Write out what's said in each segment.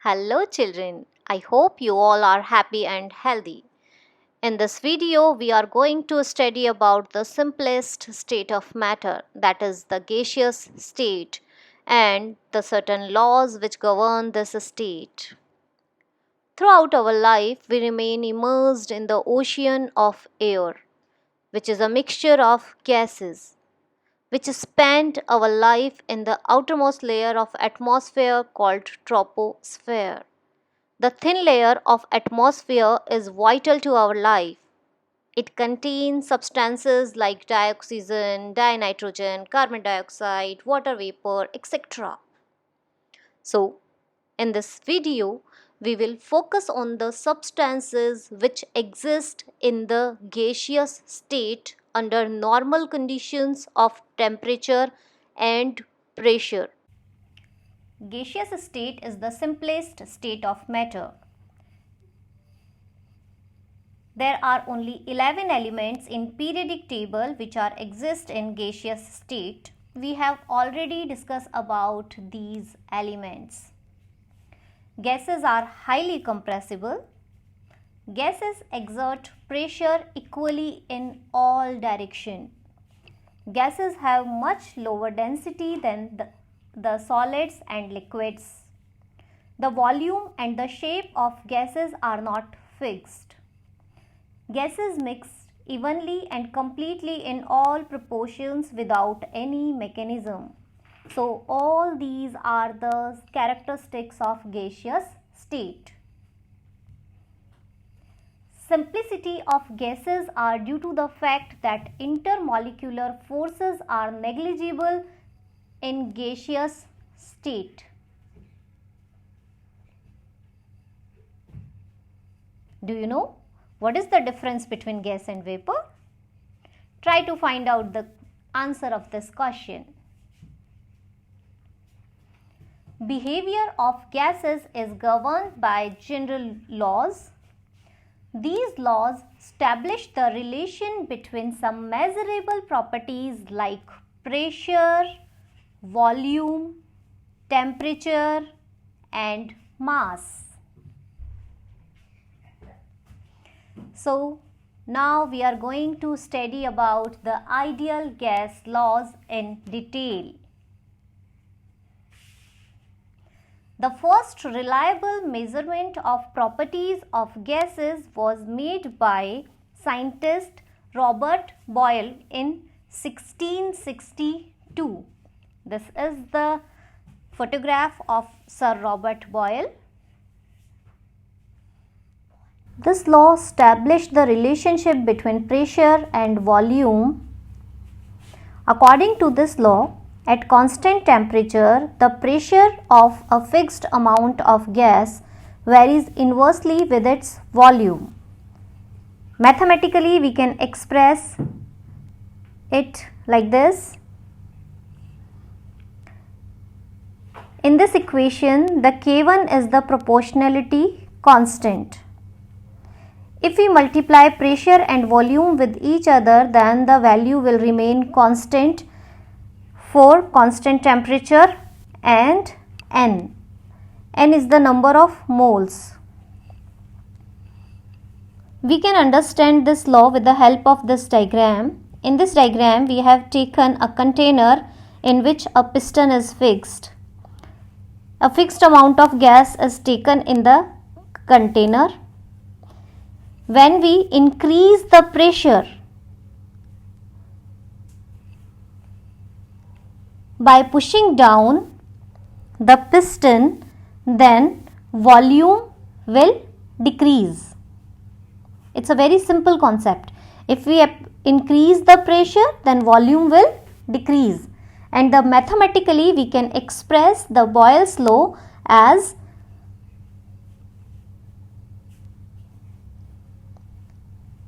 Hello children, I hope you all are happy and healthy. In this video, we are going to study about the simplest state of matter, that is the gaseous state, and the certain laws which govern this state. Throughout our life, we remain immersed in the ocean of air, which is a mixture of gases, which spend our life in the outermost layer of atmosphere called troposphere. The thin layer of atmosphere is vital to our life. It contains substances like dioxygen, dinitrogen, carbon dioxide, water vapor, etc. So, in this video, we will focus on the substances which exist in the gaseous state under normal conditions of temperature and pressure. Gaseous state is the simplest state of matter. There are only 11 elements in periodic table which are exist in gaseous state. We have already discussed about these elements. Gases are highly compressible. Gases exert pressure equally in all direction. Gases have much lower density than the solids and liquids. The volume and the shape of gases are not fixed. Gases mix evenly and completely in all proportions without any mechanism. So, all these are the characteristics of gaseous state. Simplicity of gases are due to the fact that intermolecular forces are negligible in gaseous state. Do you know what is the difference between gas and vapor? Try to find out the answer of this question. Behavior of gases is governed by general laws. These laws establish the relation between some measurable properties like pressure, volume, temperature, and mass. So, now we are going to study about the ideal gas laws in detail. The first reliable measurement of properties of gases was made by scientist Robert Boyle in 1662. This is the photograph of Sir Robert Boyle. This law established the relationship between pressure and volume. According to this law, at constant temperature, the pressure of a fixed amount of gas varies inversely with its volume. Mathematically, we can express it like this. In this equation, the K1 is the proportionality constant. If we multiply pressure and volume with each other, then the value will remain constant for constant temperature and N. N is the number of moles. We can understand this law with the help of this diagram. In this diagram, we have taken a container in which a piston is fixed. A fixed amount of gas is taken in the container. When we increase the pressure by pushing down the piston, then volume will decrease. It's a very simple concept. If we increase the pressure, then volume will decrease. And mathematically we can express the Boyle's law as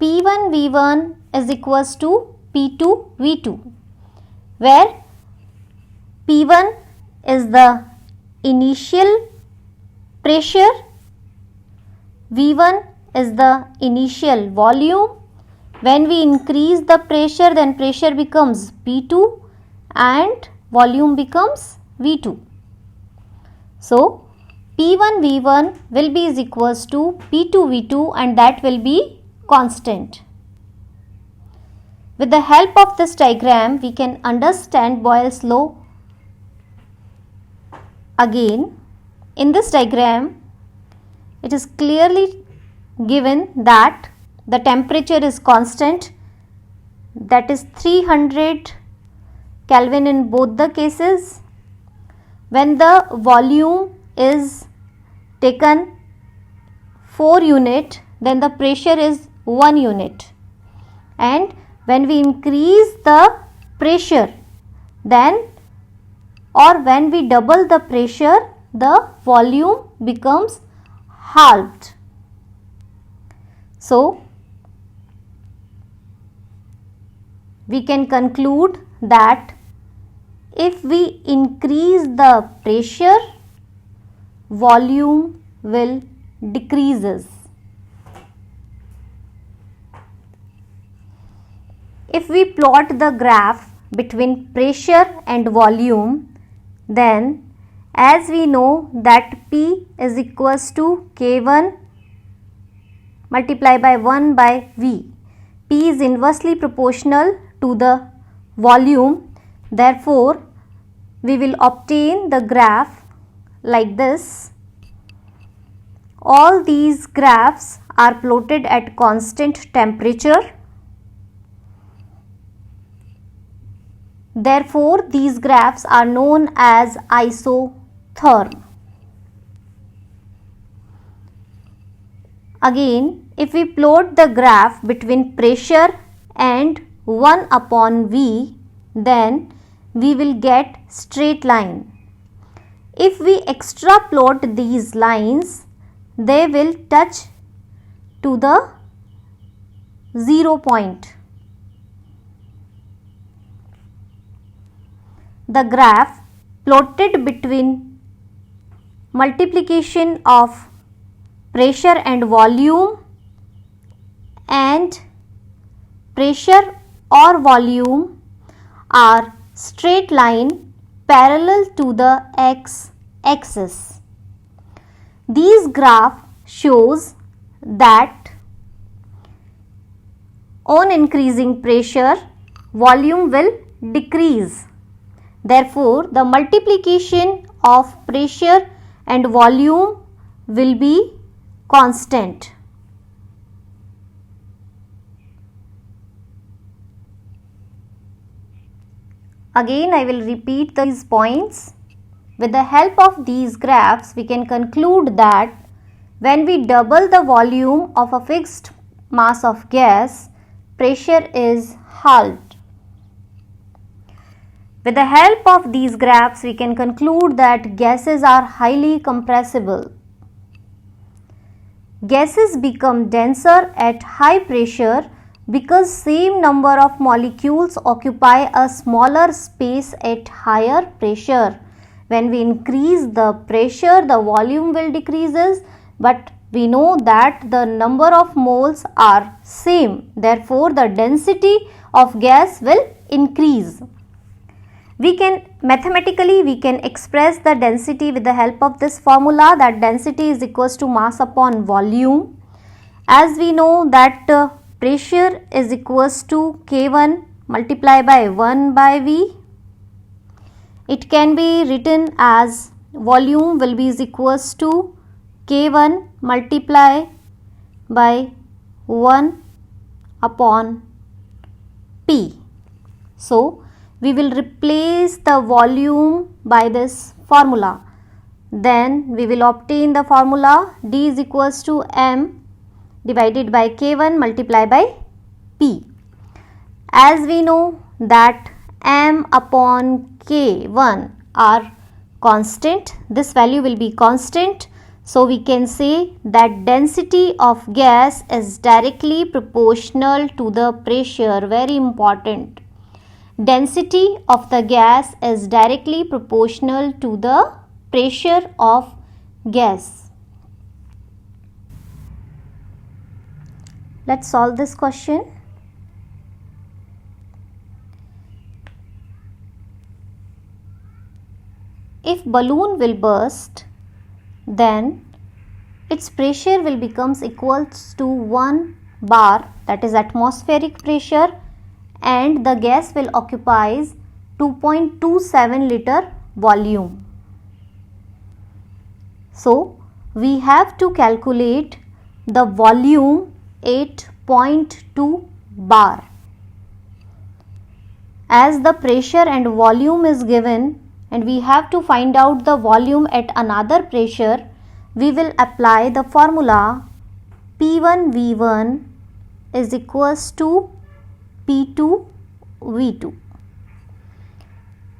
P1 V1 is equals to P2 V2, where P1 is the initial pressure, V1 is the initial volume. When we increase the pressure, then pressure becomes P2 and volume becomes V2. So, P1 V1 will be is equals to P2 V2 and that will be constant. With the help of this diagram, we can understand Boyle's law. Again, in this diagram, it is clearly given that the temperature is constant, that is 300 Kelvin in both the cases. When the volume is taken 4 unit, then the pressure is 1 unit, and when we increase the pressure, then or when we double the pressure, the volume becomes halved. So we can conclude that if we increase the pressure, volume will decreases. If we plot the graph between pressure and volume, then as we know that P is equals to K1 multiplied by 1 by V. P is inversely proportional to the volume. Therefore, we will obtain the graph like this. All these graphs are plotted at constant temperature. Therefore, these graphs are known as isotherm. Again, if we plot the graph between pressure and 1 upon V, then we will get straight line. If we extraplot these lines, they will touch to the 0 point. The graph plotted between multiplication of pressure and volume and pressure or volume are straight line parallel to the x-axis. These graph shows that on increasing pressure, volume will decrease. Therefore, the multiplication of pressure and volume will be constant. Again, I will repeat these points. With the help of these graphs, we can conclude that when we double the volume of a fixed mass of gas, pressure is halved. With the help of these graphs, we can conclude that gases are highly compressible. Gases become denser at high pressure because same number of molecules occupy a smaller space at higher pressure. When we increase the pressure, the volume will decreases, but we know that the number of moles are same. Therefore, the density of gas will increase. Mathematically we can express the density with the help of this formula, that density is equals to mass upon volume. As we know that pressure is equals to K1 multiplied by 1 by V. It can be written as volume will be is equals to K1 multiplied by 1 upon P. So, we will replace the volume by this formula. Then we will obtain the formula D is equals to M divided by K1 multiplied by P. As we know that M upon K1 are constant, this value will be constant. So we can say that density of gas is directly proportional to the pressure. Very important. Density of the gas is directly proportional to the pressure of gas. Let's solve this question. If balloon will burst then its pressure will becomes equals to 1 bar, that is atmospheric pressure, and the gas will occupies 2.27 liter volume. So we have to calculate the volume 8.2 bar. As the pressure and volume is given and we have to find out the volume at another pressure, we will apply the formula P1V1 is equals to P2V2.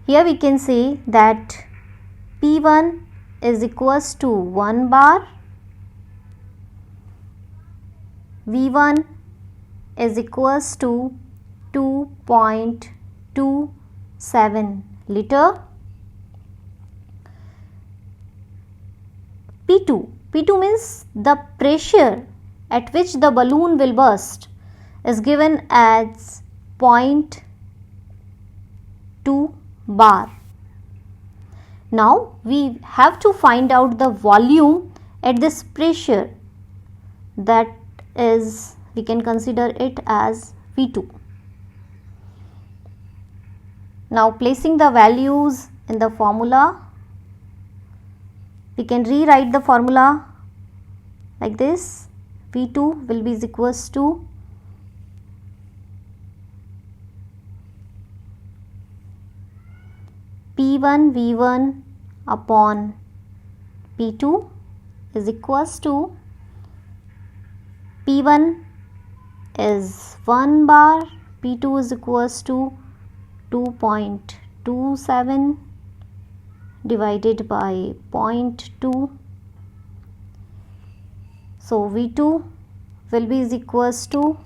Here we can say that P1 is equals to 1 bar, V1 is equals to 2.27 liter. P2 means the pressure at which the balloon will burst is given as 0.2 bar. Now we have to find out the volume at this pressure, that is, we can consider it as V2. Now placing the values in the formula, we can rewrite the formula like this. V2 will be equals to P1 V1 upon P2 is equals to P1 is 1 bar, P2 is equals to 2.27 divided by 0.2. So V2 will be equals to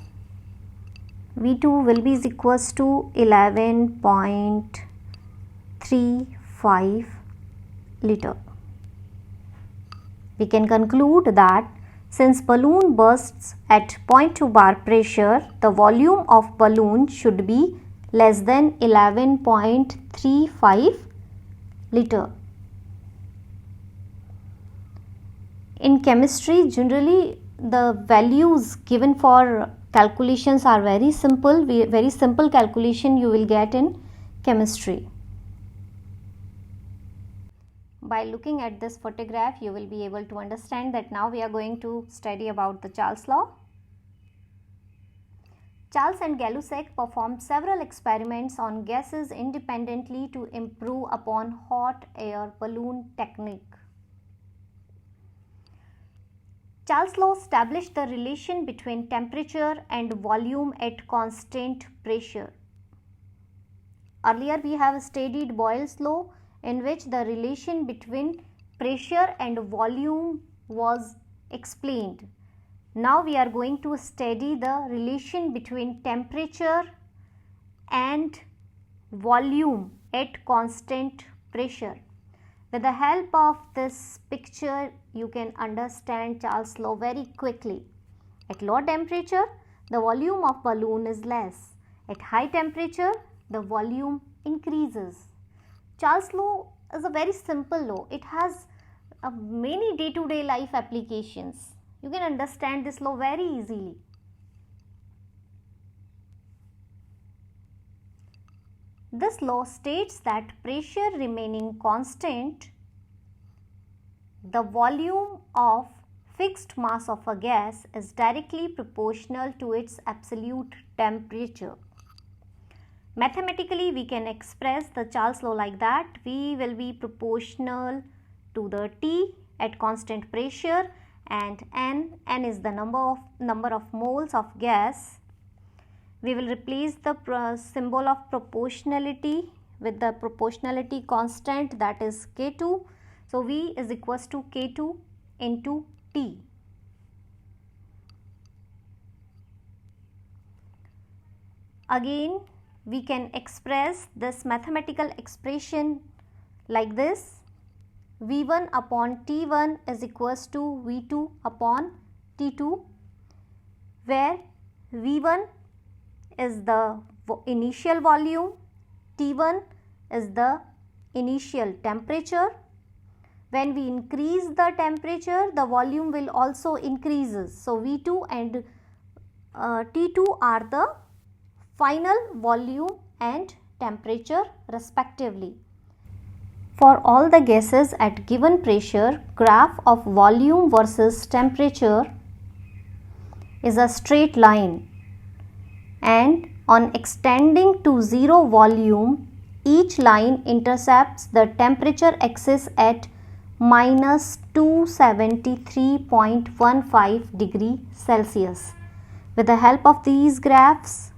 11.35 liter. We can conclude that since balloon bursts at 0.2 bar pressure, the volume of balloon should be less than 11.35 liter. In chemistry, generally the values given for calculations are very simple. Very simple calculation you will get in chemistry. By looking at this photograph, you will be able to understand that now we are going to study about the Charles law. Charles and Gay-Lussac performed several experiments on gases independently to improve upon hot air balloon technique. Charles' law established the relation between temperature and volume at constant pressure. Earlier we have studied Boyle's law, in which the relation between pressure and volume was explained. Now we are going to study the relation between temperature and volume at constant pressure. With the help of this picture, you can understand Charles' law very quickly. At low temperature, the volume of balloon is less. At high temperature, the volume increases. Charles' law is a very simple law. It has many day-to-day life applications. You can understand this law very easily. This law states that pressure remaining constant, the volume of fixed mass of a gas is directly proportional to its absolute temperature. Mathematically, we can express the Charles law like that. V will be proportional to the T at constant pressure, and N is the number of moles of gas. We will replace the symbol of proportionality with the proportionality constant, that is K2. So V is equals to K2 into T. Again, we can express this mathematical expression like this: V1 upon T1 is equals to V2 upon T2, where V1 is the initial volume, T1 is the initial temperature. When we increase the temperature, the volume will also increases. So V2 and T2 are the final volume and temperature respectively. For all the gases at given pressure, graph of volume versus temperature is a straight line, and on extending to zero volume, each line intercepts the temperature axis at minus 273.15 degree Celsius. With the help of these graphs,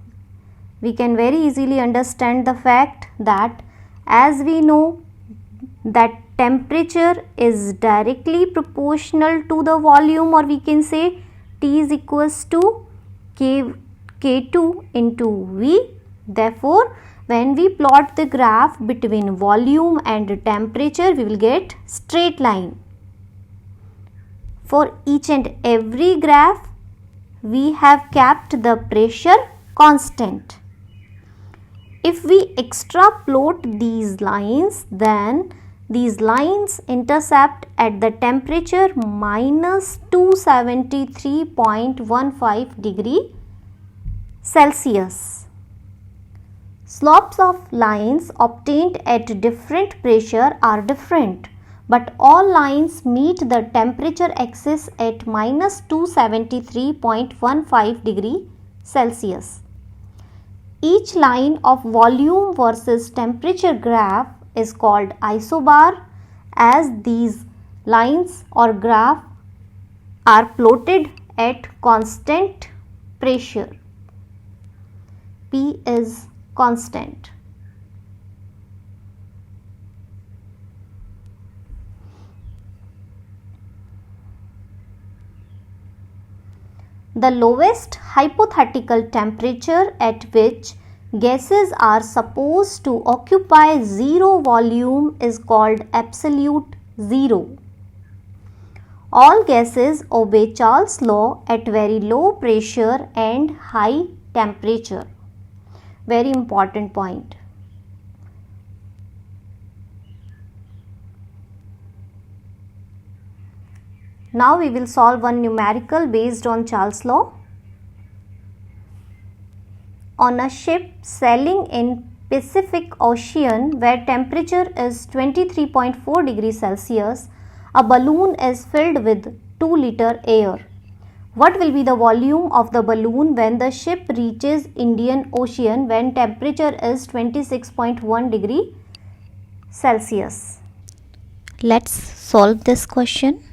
we can very easily understand the fact that, as we know that temperature is directly proportional to the volume, or we can say T is equals to K2 into V. Therefore, when we plot the graph between volume and temperature, we will get straight line. For each and every graph, we have kept the pressure constant. If we extrapolate these lines, then these lines intercept at the temperature minus 273.15 degree Celsius. Slopes of lines obtained at different pressure are different, but all lines meet the temperature axis at minus 273.15 degree Celsius. Each line of volume versus temperature graph is called isobar, as these lines or graph are plotted at constant pressure. P is constant. The lowest hypothetical temperature at which gases are supposed to occupy zero volume is called absolute zero. All gases obey Charles' law at very low pressure and high temperature. Very important point. Now we will solve one numerical based on Charles' law. On a ship sailing in Pacific Ocean where temperature is 23.4 degrees Celsius, a balloon is filled with 2 liter air. What will be the volume of the balloon when the ship reaches Indian Ocean when temperature is 26.1 degree Celsius? Let's solve this question.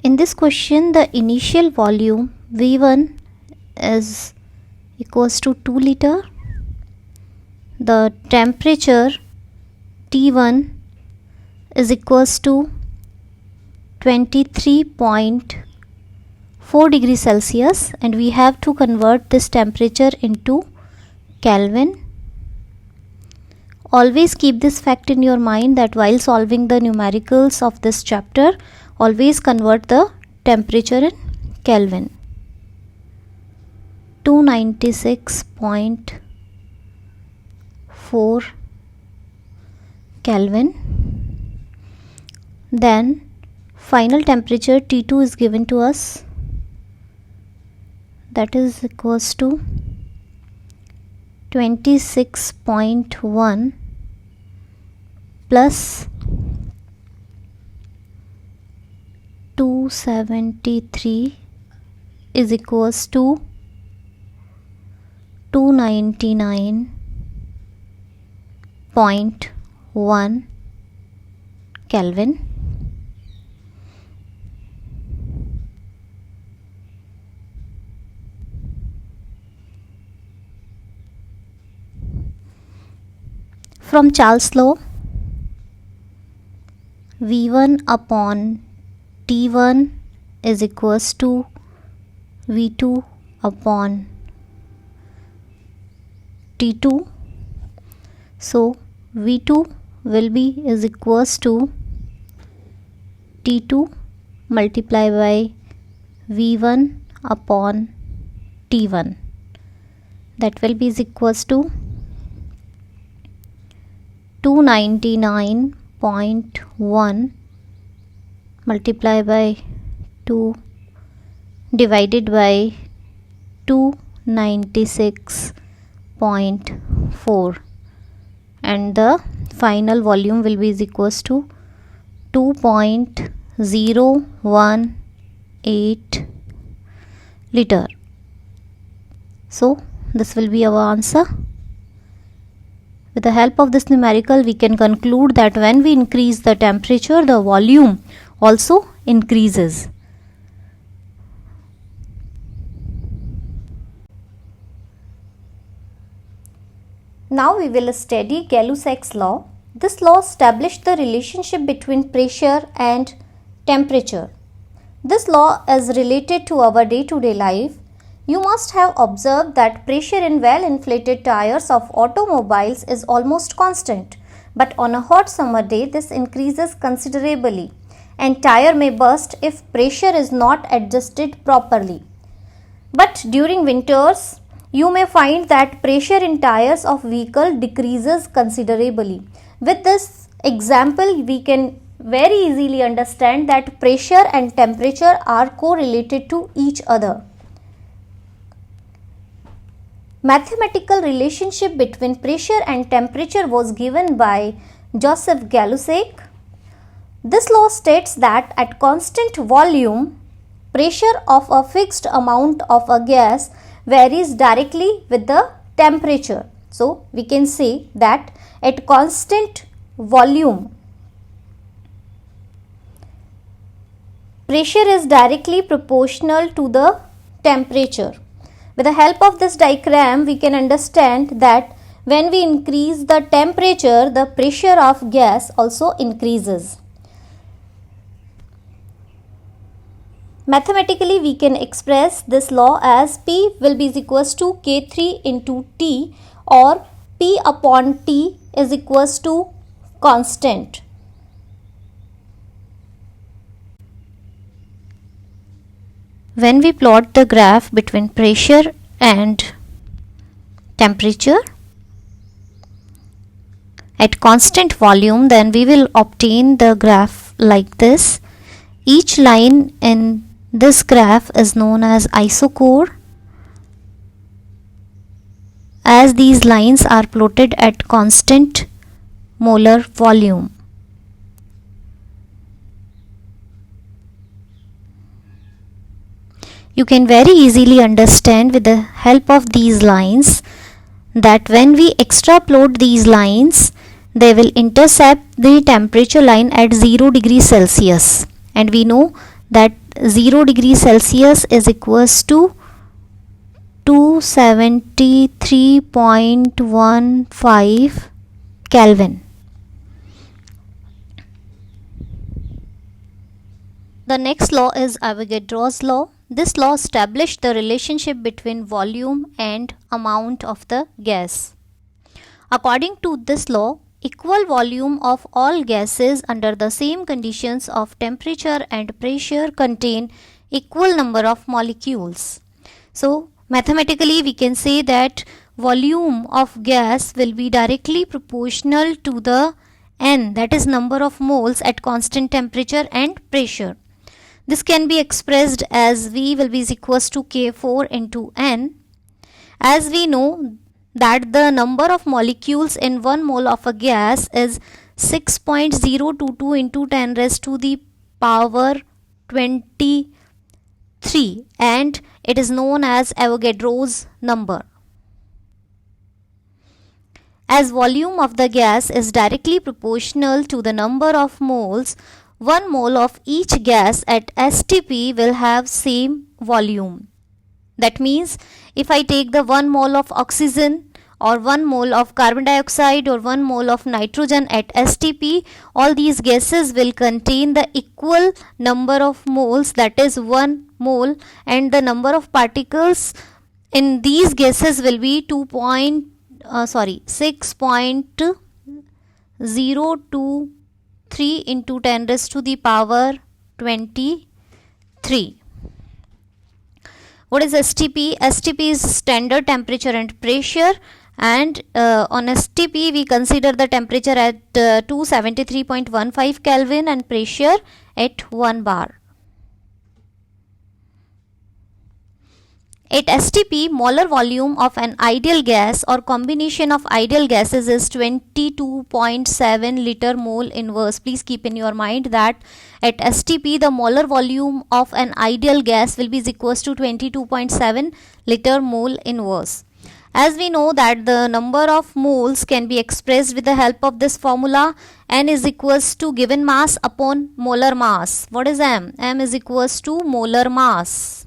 In this question, the initial volume V1 is equals to 2 liter. The temperature T1 is equals to 23.4 degrees Celsius, and we have to convert this temperature into Kelvin. Always keep this fact in your mind that while solving the numericals of this chapter, always convert the temperature in Kelvin. 296.4 Kelvin. Then final temperature T2 is given to us, that is equals to 26.1 plus 273 is equals to 299.1 Kelvin. From Charles' law, V1 upon T1 is equals to V2 upon T2. So V2 will be is equals to T2 multiplied by V1 upon T1. That will be is equals to 299.1 multiply by 2 divided by 296.4, and the final volume will be is equals to 2.018 liter. So this will be our answer. With the help of this numerical, we can conclude that when we increase the temperature, the volume also increases. Now we will study Gay-Lussac's law. This law established the relationship between pressure and temperature. This law is related to our day-to-day life. You must have observed that pressure in well-inflated tires of automobiles is almost constant, but on a hot summer day this increases considerably and tire may burst if pressure is not adjusted properly. But during winters, you may find that pressure in tires of vehicle decreases considerably. With this example, we can very easily understand that pressure and temperature are correlated to each other. Mathematical relationship between pressure and temperature was given by Joseph Gay-Lussac. This law states that at constant volume, pressure of a fixed amount of a gas varies directly with the temperature. So we can say that at constant volume, pressure is directly proportional to the temperature. With the help of this diagram, we can understand that when we increase the temperature, the pressure of gas also increases. Mathematically, we can express this law as P will be equals to K3 into T, or P upon T is equals to constant. When we plot the graph between pressure and temperature at constant volume, then we will obtain the graph like this. Each line in this graph is known as isochord, as these lines are plotted at constant molar volume. You can very easily understand with the help of these lines that when we extrapolate these lines, they will intercept the temperature line at 0 degree Celsius, and we know that 0 degree Celsius is equals to 273.15 Kelvin. The next law is Avogadro's law. This law established the relationship between volume and amount of the gas. According to this law, equal volume of all gases under the same conditions of temperature and pressure contain equal number of molecules. So mathematically we can say that volume of gas will be directly proportional to the N, that is number of moles at constant temperature and pressure. This can be expressed as V will be equals to K4 into N. As we know that the number of molecules in 1 mole of a gas is 6.022 into 10 raised to the power 23, and it is known as Avogadro's number. As volume of the gas is directly proportional to the number of moles, 1 mole of each gas at STP will have same volume. That means if I take the 1 mole of oxygen or 1 mole of carbon dioxide or 1 mole of nitrogen at STP, all these gases will contain the equal number of moles, that is 1 mole, and the number of particles in these gases will be 6.023 into 10 raised to the power 23. What is STP? STP is standard temperature and pressure, And on STP we consider the temperature at 273.15 Kelvin and pressure at 1 bar. At STP, molar volume of an ideal gas or combination of ideal gases is 22.7 liter mole inverse. Please keep in your mind that at STP the molar volume of an ideal gas will be equals to 22.7 liter mole inverse. As we know that the number of moles can be expressed with the help of this formula. N is equals to given mass upon molar mass. What is M? M is equals to molar mass.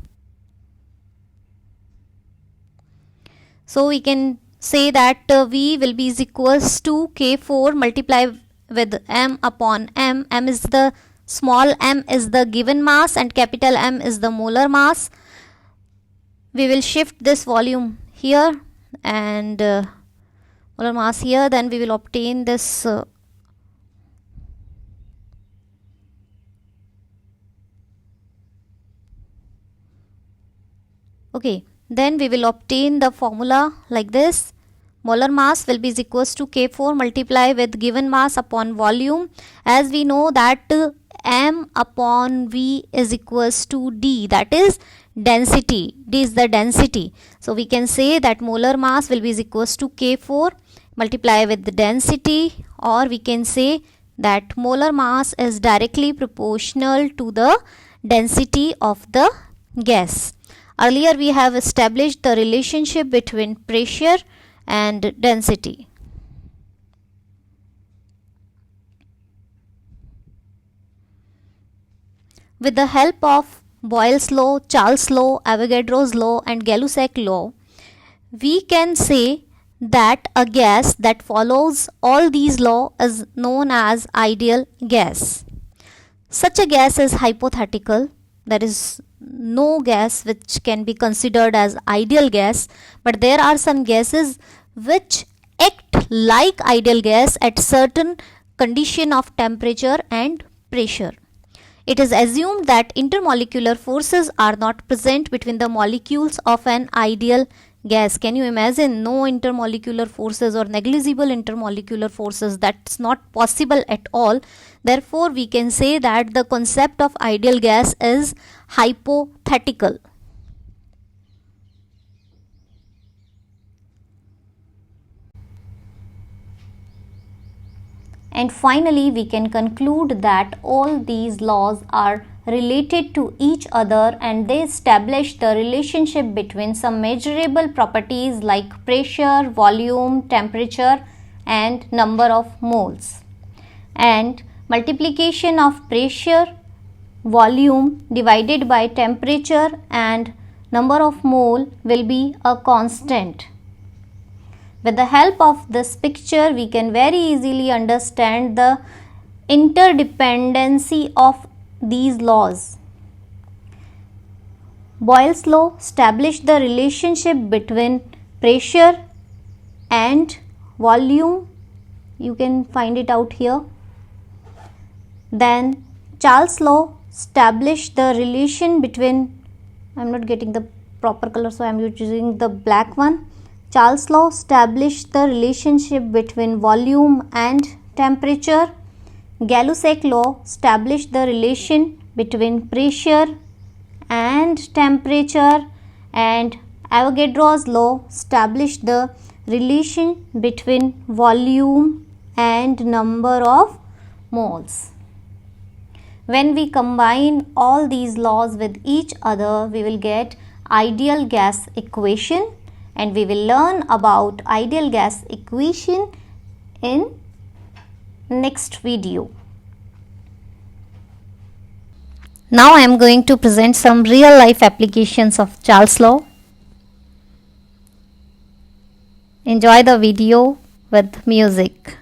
So we can say that V will be equals to K4 multiplied with M upon M. M is the small m is the given mass and capital M is the molar mass. We will shift this volume here and molar mass here, then we will obtain this okay, then we will obtain the formula like this. Molar mass will be equals to K4 multiply with given mass upon volume. As we know that M upon V is equals to D, that is density. D is the density. So we can say that molar mass will be equals to K4 multiply with the density, or we can say that molar mass is directly proportional to the density of the gas. Earlier we have established the relationship between pressure and density. With the help of Boyle's law, Charles' law, Avogadro's law and Gay-Lussac law, we can say that a gas that follows all these laws is known as ideal gas. Such a gas is hypothetical. There is no gas which can be considered as ideal gas, but there are some gases which act like ideal gas at certain condition of temperature and pressure. It is assumed that intermolecular forces are not present between the molecules of an ideal gas. Can you imagine? No intermolecular forces or negligible intermolecular forces. That's not possible at all. Therefore, we can say that the concept of ideal gas is hypothetical. And finally, we can conclude that all these laws are related to each other and they establish the relationship between some measurable properties like pressure, volume, temperature and number of moles. And multiplication of pressure, volume divided by temperature and number of mole will be a constant. With the help of this picture, we can very easily understand the interdependency of these laws. Boyle's law established the relationship between pressure and volume. You can find it out here. Then Charles' law established the relation between, I am not getting the proper color, so I am using the black one. Charles' law established the relationship between volume and temperature. Gay-Lussac law established the relation between pressure and temperature, and Avogadro's law established the relation between volume and number of moles. When we combine all these laws with each other, we will get ideal gas equation, and we will learn about ideal gas equation in next video. Now I am going to present some real life applications of Charles' law. Enjoy the video with music.